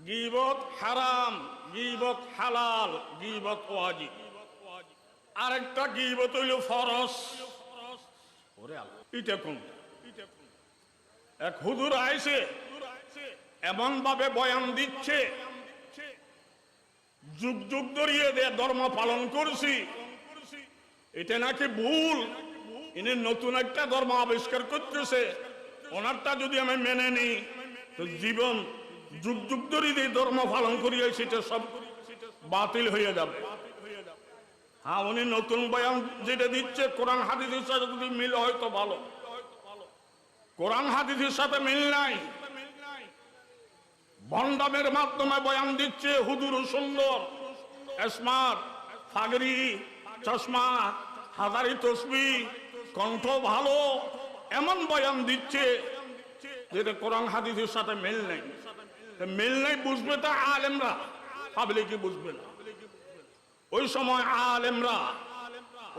গীবত হারাম, গীবত হালাল, গীবত ওয়াজিব। আরেকটা গীবত হইল ফরজ। ওরে আল্লাহ, এটা কোন? এক হুজুর আইছে, এমন ভাবে বয়ান দিচ্ছে, যুগ যুগ ধরিয়ে ধর্ম পালন করছি, এটা নাকি ভুল, ইনি নতুন একটা ধর্ম আবিষ্কার করতেছে, ওনারটা যদি আমি মেনে নিই তো জীবন যুগ যুগ ধরে যে ধর্ম পালন করি সেটা সব বাতিল হয়ে যাবে। হ্যাঁ, উনি নতুন বয়ান যেটা দিচ্ছে কোরআন হাদিসের সাথে যদি মিল হয় তো ভালো, কোরআন হাদিসের সাথে মিল নাই, ভণ্ডামের মাধ্যমে বয়ান দিচ্ছে। হুজুর সুন্দর, স্মার্ট, ফাগরি, চশমা, হাজারি তসবি, কণ্ঠ ভালো, এমন বয়ান দিচ্ছে যেটা কোরআন হাদিসের সাথে মিল নেই। মিল নেই বুঝবে তা আলেমরা, পাবলিকে বুঝবে না। ওই সময় আলেমরা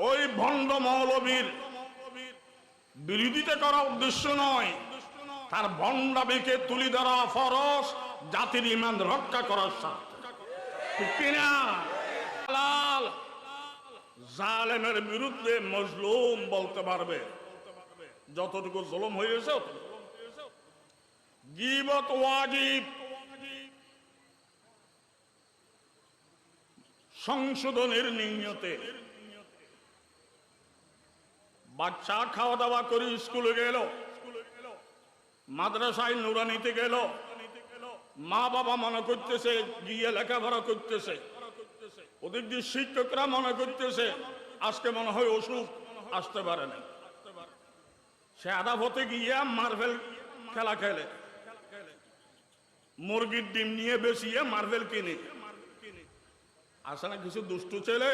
ওই ভণ্ড মৌলবীর বিরোধিতা করা উদ্দেশ্য নয়, তার ভণ্ডামিকে তুলে ধরা ফরজ, জাতির ঈমান রক্ষা করার সাথে, ঠিক কিনা? হালাল, জালেমের বিরুদ্ধে মজলুম বলতে পারবে, যতটুকু জুলুম হয়েছে। গীবত ওয়াজিব, সংশোধনের নিয়তে। বাচ্চা খাওয়া দাওয়া করে স্কুলে গেল, মাদ্রাসায় নুরানিতে গেল, মা বাবা মনে করতেছে গিয়ে লেখাপড়া করতেছে, ওদের যে শিক্ষকরা মনে করতেছে আজকে মনে হয় অসুখ, আসতে পারে না। সে আধা পথে গিয়ে মার্বেল খেলা খেলে, মুরগির ডিম নিয়ে বেশিয়ে মার্বেল কিনে। আসে না কিছু দুষ্টু ছেলে,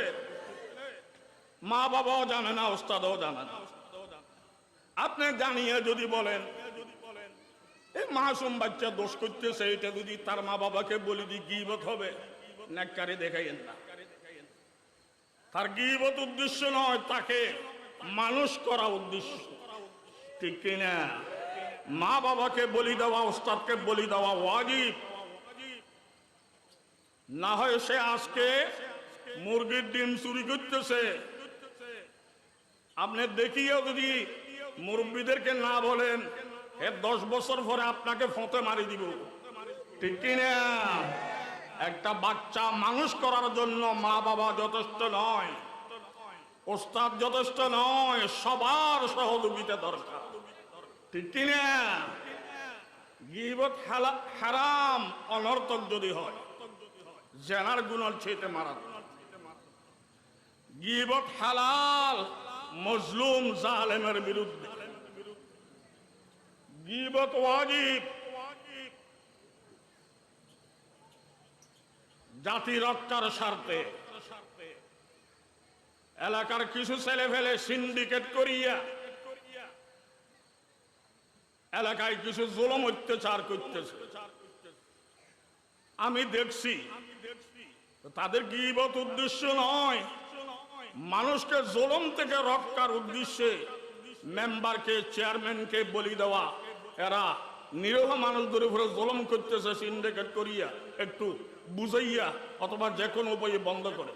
মা বাবাও জানে না, ওস্তাদও জানে না। আপনি জানিয়ে যদি বলেন এই মাসুম বাচ্চা দোষ করতেছে, এটা যদি তার মা বাবাকে বলি দি গীবত হবে, নেককারি দেখাইয়েন না। তার গীবত উদ্দেশ্য নয়, তাকে মানুষ করা উদ্দেশ্য, ঠিক কিনা? মা বাবাকে বলি দেওয়া, ওস্তাদকে বলি দেওয়া ওয়াজিব। না হয় সে আজকে মুরগির ডিম চুরি করতেছে, আপনি দেখিয়েও যদি মুরব্বীদেরকে না বলেন, 10 বছর পরে আপনাকে ফোঁতে মারি দিব, ঠিক কিনা? একটা বাচ্চা মানুষ করার জন্য মা বাবা যথেষ্ট নয়, ওস্তাদ যথেষ্ট নয়, সবার সহযোগিতা দরকার, ঠিক কিনা? গীবত হারাম, অনর্থক যদি হয়, জেনার গুনার চেয়ে মারাত্মক। গীবত হালাল, মজলুম জালেমের বিরুদ্ধে। গীবত ওয়াজিব, জাতি রক্ষার স্বার্থে। এলাকার কিছু ছেলে ফেলে সিন্ডিকেট করিয়া এলাকায় কিছু জুলুম অত্যাচার করতেছে, আমি দেখছি। তাদের গীবত উদ্দেশ্য নয়, মানুষকে জুলুম থেকে রক্ষার উদ্দেশ্যে মেম্বারকে, চেয়ারম্যানকে বলি দেওয়া। এরা নিরীহ মানুষদের উপরে জুলুম করতেছে, সিন্ডিকেট করিয়া একটু বুঝাইয়া অথবা যে কোনো উপায়ে বন্ধ করে।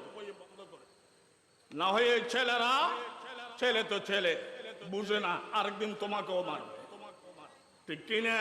না হয়ে ছেলেরা, ছেলে তো ছেলে বুঝে না, আরেকদিন তোমাকেও মারবে, ঠিক কিনা?